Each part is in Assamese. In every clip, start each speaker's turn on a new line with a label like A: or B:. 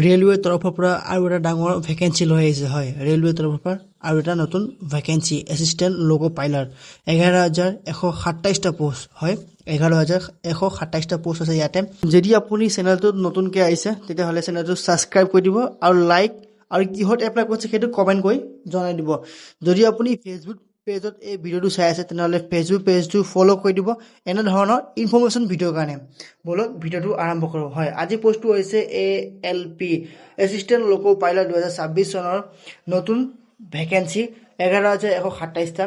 A: ৰেলৱেৰ তৰফৰ পৰা আৰু এটা ডাঙৰ ভেকেঞ্চি লৈ আহিছে হয় ৰেলৱেৰ তৰফৰ পৰা আৰু এটা নতুন ভেকেঞ্চি এছিষ্টেণ্ট লোকো পাইলট 11,127টা পোষ্ট হয় 11,127টা পোষ্ট আছে ইয়াতে যদি আপুনি চেনেলটোত নতুনকৈ আহিছে তেতিয়াহ'লে চেনেলটো ছাবস্ক্ৰাইব কৰি দিব আৰু লাইক আৰু কিহত এপ্লাই কৰিছে সেইটো কমেণ্ট কৰি জনাই দিব যদি আপুনি ফেচবুক পেজত এই ভিডিঅ'টো চাই আছে তেনেহ'লে ফেচবুক পেজটো ফ'ল' কৰি দিব এনেধৰণৰ ইনফৰমেশ্যন ভিডিঅ'ৰ কাৰণে বলক ভিডিঅ'টো আৰম্ভ কৰোঁ হয় আজি পোষ্টটো হৈছে ALP এছিষ্টেণ্ট লোকো পাইলট 2026 চনৰ নতুন ভেকেঞ্চি 11,127টা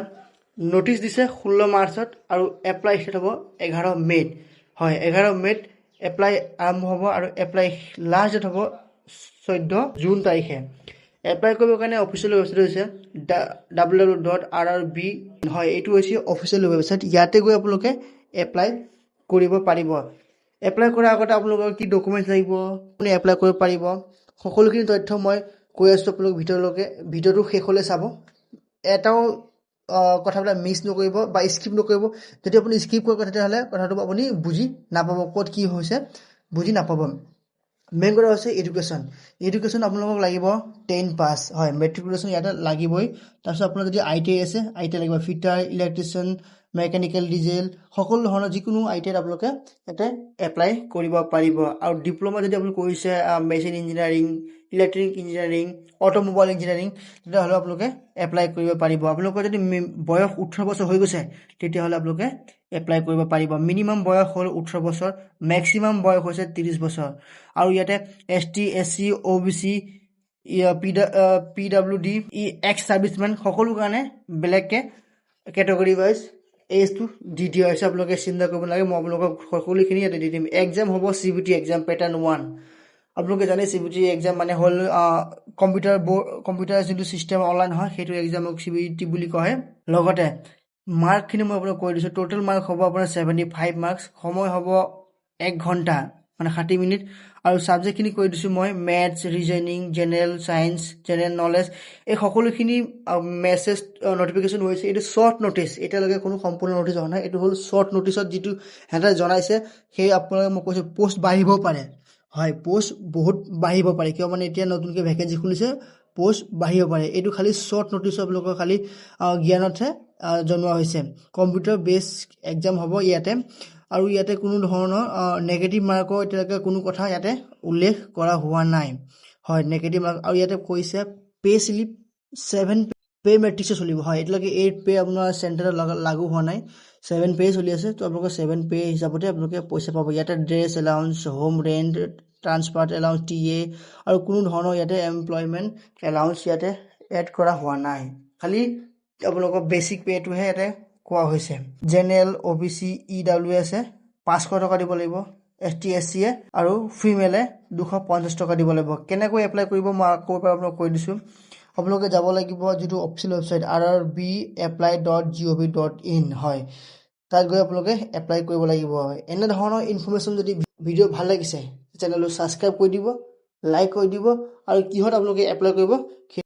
A: নটিচ দিছে 16 মাৰ্চত আৰু এপ্লাই ষ্টাৰ্ট হ'ব 11 মে'ত হয় 11 মে'ত এপ্লাই আৰম্ভ হ'ব আৰু এপ্লাই লাষ্ট ডেট হ'ব 14 জুন তাৰিখে এপ্লাই কৰিবৰ কাৰণে অফিচিয়েল ৱেবছাইট হৈছে www.rrb হয় এইটো হৈছে অফিচিয়েল ৱেবছাইট ইয়াতে গৈ আপোনালোকে এপ্লাই কৰিব পাৰিব এপ্লাই কৰাৰ আগতে আপোনালোকৰ কি ডকুমেণ্টছ লাগিব আপুনি এপ্লাই কৰিব পাৰিব সকলোখিনি তথ্য মই কৈ আছোঁ আপোনালোক ভিডিঅ'টো শেষলৈ চাব এটাও কথাবিলাক মিছ নকৰিব বা স্কিপ নকৰিব যদি আপুনি স্কিপ কৰে তেতিয়াহ'লে কথাটো আপুনি বুজি নাপাব ক'ত কি হৈছে বুজি নাপাব মেইন কথা হৈছে এডুকেশ্যন আপোনালোকক লাগিব 10 পাছ হয় মেট্ৰিকুলেশ্যন ইয়াতে লাগিবই তাৰপিছত আপোনাৰ যদি ITI আছে ITI লাগিব ফিটাৰ ইলেক্ট্ৰিচিয়ান মেকানিকেল ডিজেল সকলো ধৰণৰ যিকোনো ITIত আপোনালোকে ইয়াতে এপ্লাই কৰিব পাৰিব আৰু ডিপ্ল'মা যদি আপুনি কৰিছে machine engineering electric engineering automobile engineering তেতিয়াহ'লে আপোনালোকে এপ্লাই কৰিব পাৰিব আপোনালোকৰ যদি বয়স 18 বছৰ হৈ গৈছে তেতিয়াহ'লে আপোনালোকে এপ্লাই কৰিব পাৰিব মিনিমাম বয়স হ'ল 18 বছৰ মেক্সিমাম বয়স হৈছে 30 বছৰ আৰু ইয়াতে ST SC OBC PWD x servicemen সকলো কাৰণে বেলেগকৈ কেটেগৰী ৱাইজ এইজটো দি দিয়া হৈছে আপোনালোকে চিন্তা কৰিব নালাগে মই আপোনালোকক সকলোখিনি ইয়াতে দি দিম এক্সাম হ'ব CBT এক্সাম পেটাৰ্ণ 1 আপোনালোকে জানে CBT এক্সাম মানে হ'ল কম্পিউটাৰ যোনটো ছিষ্টেম অনলাইন হয় সেইটো এক্সামক CBT বুলি কয় লগতে মাৰ্কখিনি মই আপোনাক কৈ দিছোঁ টোটেল মাৰ্ক হ'ব আপোনাৰ 75 মাৰ্কছ সময় হ'ব 1 ঘণ্টা মানে 60 মিনিট আৰু ছাবজেক্টখিনি কৈ দিছোঁ মই maths reasoning general science general knowledge এই সকলোখিনি মেছেজ নটিফিকেশ্যন হৈছে এইটো শ্বৰ্ট নটিচ এতিয়ালৈকে কোনো সম্পূৰ্ণ নটিচ অহা নাই এইটো হ'ল শ্বৰ্ট নটিচত যিটো সিহঁতে জনাইছে সেই আপোনালোকে মই কৈছোঁ পোষ্ট বাঢ়িব পাৰে হয় পোষ্ট বহুত বাঢ়িব পাৰে কিয় মানে এতিয়া নতুনকৈ ভেকেঞ্চি খুলিছে পোষ্ট বাঢ়িব পাৰে এইটো খালি শ্বৰ্ট নটিচ আপোনালোকৰ খালি জ্ঞানতহে জনোৱা হৈছে কম্পিউটাৰ বেছ এক্সাম হ'ব ইয়াতে আৰু ইয়াতে কোনো ধৰণৰ নেগেটিভ মাৰ্কৰ এতিয়ালৈকে কোনো কথা ইয়াতে উল্লেখ কৰা হোৱা নাই হয় নেগেটিভ মাৰ্ক আৰু ইয়াতে কৈছে পে স্লিপ 7 পে মেট্ৰিক্সে চলিব হয় এতিয়ালৈকে 8 পে আপোনাৰ চেণ্টাৰত লাগু হোৱা নাই 7 পে চলি আছে তো আপোনালোকে 7 পে হিচাপতে আপোনালোকে পইচা পাব ইয়াতে dress allowance home rent transport allowance TA আৰু কোনো ধৰণৰ ইয়াতে এমপ্লয়মেণ্ট এলাউন্স ইয়াতে এড কৰা হোৱা নাই খালি আপোনালোকৰ বেচিক পেটোহে ইয়াতে কোৱা হৈছে জেনেৰেল OBC EWS 500 টকা দিব লাগিব ST SC আৰু ফিমেলে 250 টকা দিব লাগিব কেনেকৈ এপ্লাই কৰিব মই আকৌ এবাৰ আপোনাক কৈ দিছোঁ আপোনালোকে যাব লাগিব যিটো অফিচিয়েল ৱেবছাইট rrbapply.gov.in হয় তাত গৈ আপোনালোকে এপ্লাই কৰিব লাগিব এনেধৰণৰ ইনফৰমেশ্যন যদি ভিডিঅ' ভাল লাগিছে চেনেলটো ছাবস্ক্ৰাইব কৰি দিব লাইক কৰি দিব আৰু কিহত আপোনালোকে এপ্লাই কৰিব